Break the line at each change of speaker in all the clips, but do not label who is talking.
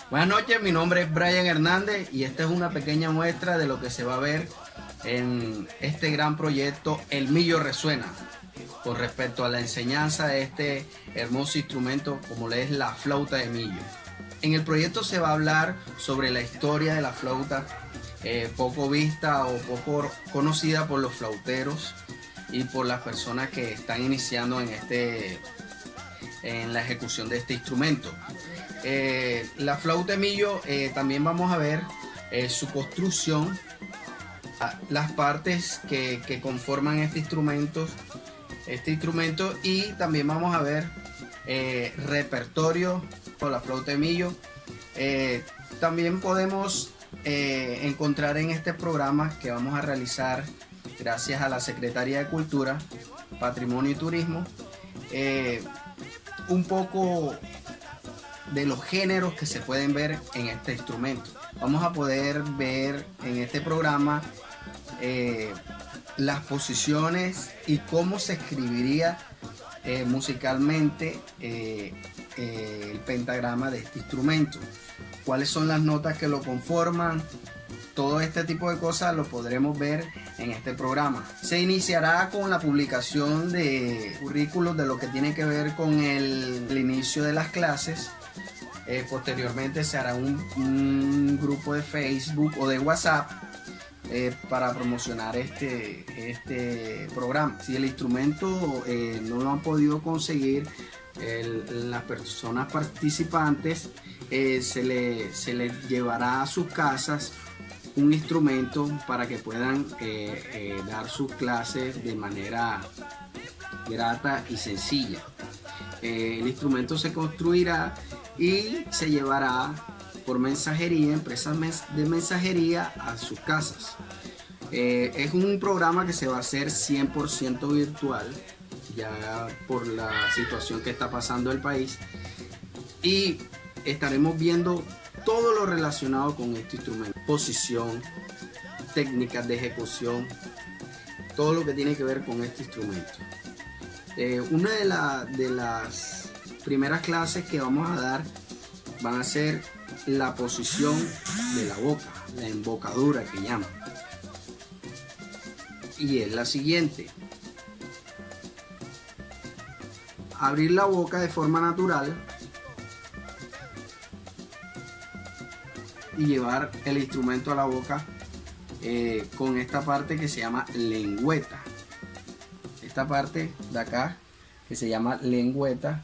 Buenas noches, mi nombre es Brian Hernández y esta es una pequeña muestra de lo que se va a ver en este gran proyecto El Millo Resuena, con respecto a la enseñanza de este hermoso instrumento como le es la flauta de millo. En el proyecto se va a hablar sobre la historia de la flauta, poco vista o poco conocida por los flauteros y por las personas que están iniciando en la ejecución de este instrumento. La flauta de millo, también vamos a ver su construcción, las partes que conforman este instrumento, y también vamos a ver repertorio con la flauta de millo. También podemos encontrar en este programa que vamos a realizar gracias a la Secretaría de Cultura, Patrimonio y Turismo, un poco de los géneros que se pueden ver en este instrumento. Vamos a poder ver en este programa las posiciones y cómo se escribiría musicalmente el pentagrama de este instrumento, cuáles son las notas que lo conforman. Todo este tipo de cosas lo podremos ver en este programa. Se iniciará con la publicación de currículos de lo que tiene que ver con el inicio de las clases. Posteriormente se hará un grupo de Facebook o de WhatsApp para promocionar este programa. Si el instrumento no lo han podido conseguir, las personas participantes se les llevará a sus casas un instrumento para que puedan dar sus clases de manera grata y sencilla. El instrumento se construirá y se llevará por mensajería, empresas de mensajería, a sus casas. Es un programa que se va a hacer 100% virtual, ya por la situación que está pasando el país, y estaremos viendo todo lo relacionado con este instrumento: posición, técnicas de ejecución, todo lo que tiene que ver con este instrumento. Una de las primeras clases que vamos a dar van a ser la posición de la boca, la embocadura que llaman, y es la siguiente: abrir la boca de forma natural y llevar el instrumento a la boca con esta parte que se llama lengüeta. Esta parte de acá que se llama lengüeta,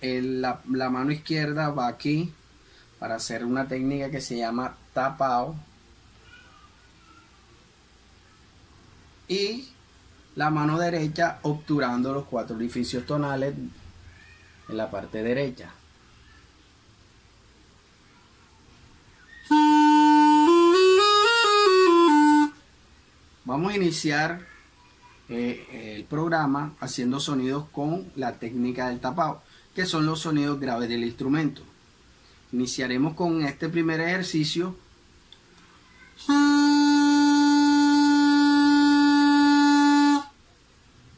la mano izquierda va aquí para hacer una técnica que se llama tapao, y la mano derecha obturando los 4 orificios tonales en la parte derecha. Vamos a iniciar el programa haciendo sonidos con la técnica del tapao, que son los sonidos graves del instrumento. Iniciaremos con este primer ejercicio.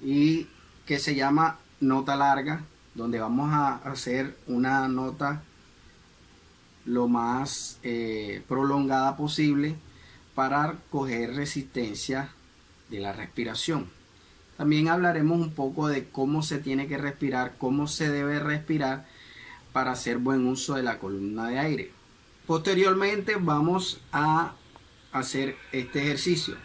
Y que se llama nota larga, donde vamos a hacer una nota lo más prolongada posible para coger resistencia de la respiración. También hablaremos un poco de cómo se tiene que respirar, cómo se debe respirar para hacer buen uso de la columna de aire. Posteriormente vamos a hacer este ejercicio.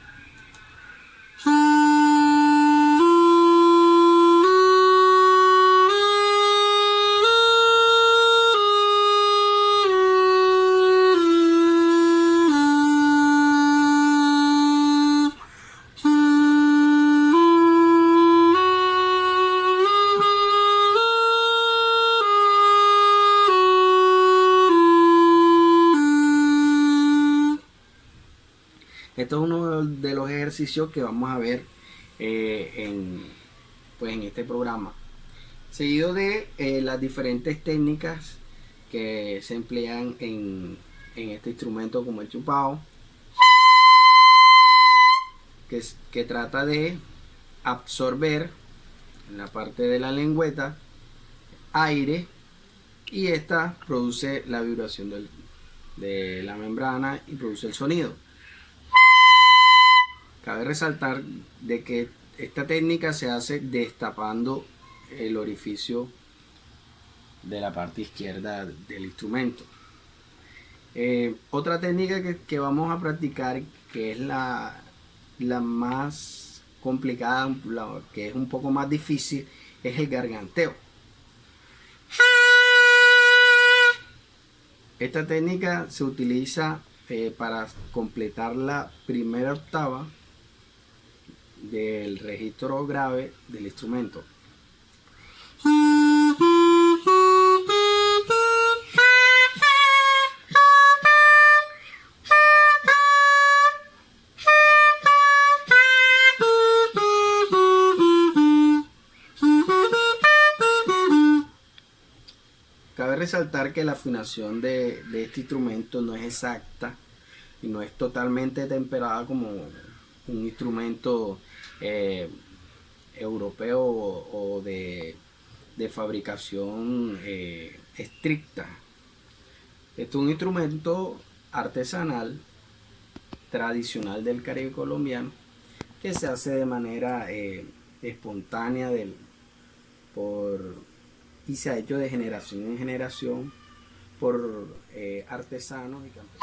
Esto es uno de los ejercicios que vamos a ver en este programa, seguido de las diferentes técnicas que se emplean en este instrumento, como el chupao, que trata de absorber en la parte de la lengüeta aire y esta produce la vibración de la membrana y produce el sonido. Cabe resaltar de que esta técnica se hace destapando el orificio de la parte izquierda del instrumento. Otra técnica que vamos a practicar, que es la más complicada, que es un poco más difícil, es el garganteo. Esta técnica se utiliza para completar la primera octava del registro grave del instrumento. Cabe resaltar que la afinación de este instrumento no es exacta y no es totalmente temperada como un instrumento europeo o de fabricación estricta. Este es un instrumento artesanal tradicional del Caribe colombiano que se hace de manera espontánea y se ha hecho de generación en generación por artesanos y campesinos.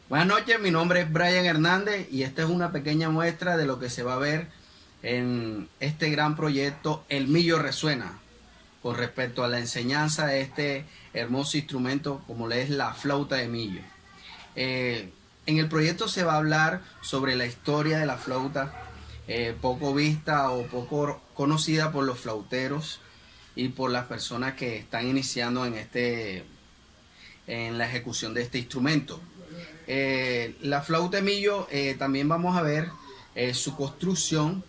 Buenas noches, mi nombre es Brian Hernández y esta es una pequeña muestra de lo que se va a ver en este gran proyecto El Millo Resuena, con respecto a la enseñanza de este hermoso instrumento como le es la flauta de millo. En el proyecto se va a hablar sobre la historia de la flauta, poco vista o poco conocida por los flauteros y por las personas que están iniciando en la ejecución de este instrumento. La flauta de millo, también vamos a ver su construcción,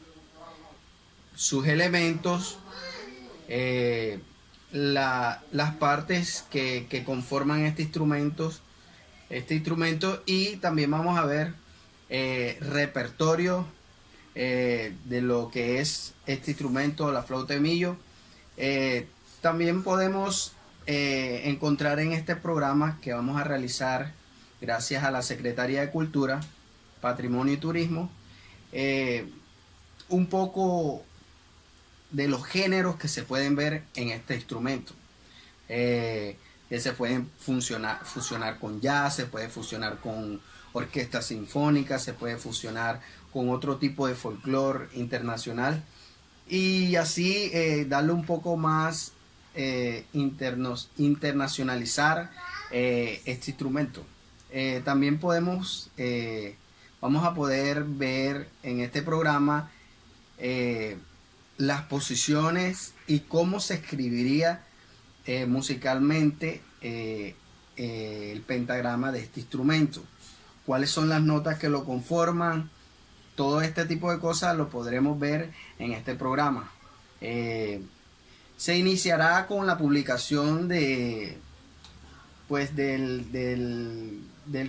sus elementos, las partes que conforman este instrumento, y también vamos a ver repertorio de lo que es este instrumento, la flauta de millo. También podemos encontrar en este programa que vamos a realizar gracias a la Secretaría de Cultura, Patrimonio y Turismo, un poco de los géneros que se pueden ver en este instrumento, que se pueden fusionar con jazz, se puede fusionar con orquesta sinfónica, se puede fusionar con otro tipo de folclore internacional y así darle un poco más internacionalizar este instrumento. También vamos a poder ver en este programa las posiciones y cómo se escribiría musicalmente el pentagrama de este instrumento, cuáles son las notas que lo conforman. Todo este tipo de cosas lo podremos ver en este programa. Se iniciará con la publicación del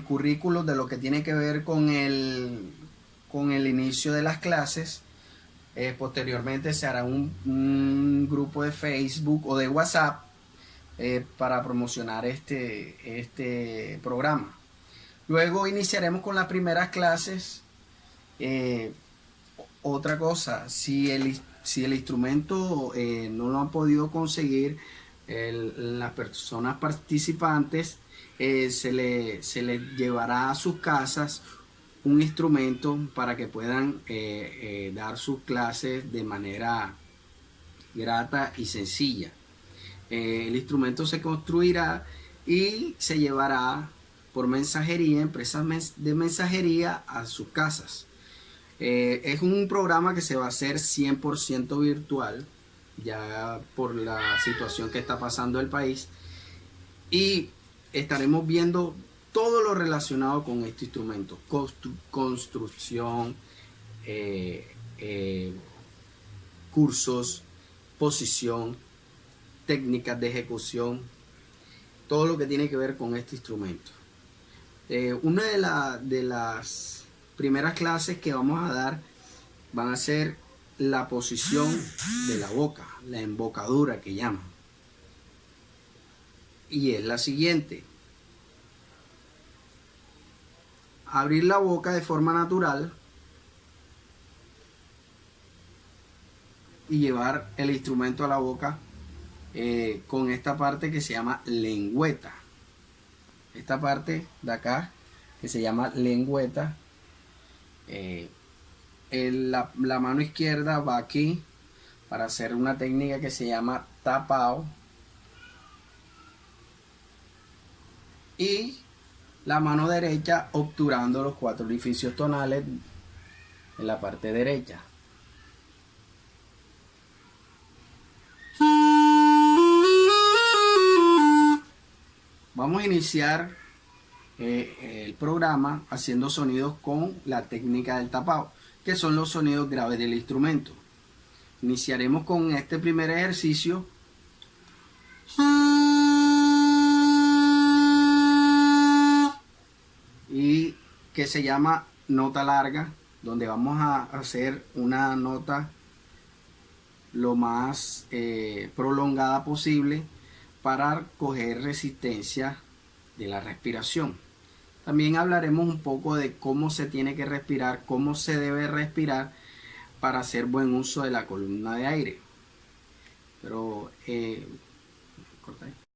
currículo, de lo que tiene que ver con el inicio de las clases. Posteriormente se hará un grupo de Facebook o de WhatsApp para promocionar este programa. Luego iniciaremos con las primeras clases. Otra cosa, si el instrumento no lo han podido conseguir las personas participantes, se les llevará a sus casas un instrumento para que puedan dar sus clases de manera grata y sencilla. El instrumento se construirá y se llevará por mensajería, empresas de mensajería, a sus casas. Es un programa que se va a hacer 100% virtual, ya por la situación que está pasando el país, y estaremos viendo todo lo relacionado con este instrumento: construcción, cursos, posición, técnicas de ejecución, todo lo que tiene que ver con este instrumento. Una de las primeras clases que vamos a dar van a ser la posición de la boca, la embocadura que llaman. Y es la siguiente: abrir la boca de forma natural y llevar el instrumento a la boca con esta parte que se llama lengüeta. Esta parte de acá que se llama lengüeta, la mano izquierda va aquí para hacer una técnica que se llama tapao, y la mano derecha obturando los 4 orificios tonales en la parte derecha. Vamos a iniciar el programa haciendo sonidos con la técnica del tapao, que son los sonidos graves del instrumento. Iniciaremos con este primer ejercicio. Y que se llama nota larga, donde vamos a hacer una nota lo más prolongada posible para coger resistencia de la respiración. También hablaremos un poco de cómo se tiene que respirar, cómo se debe respirar para hacer buen uso de la columna de aire. Pero corta ahí.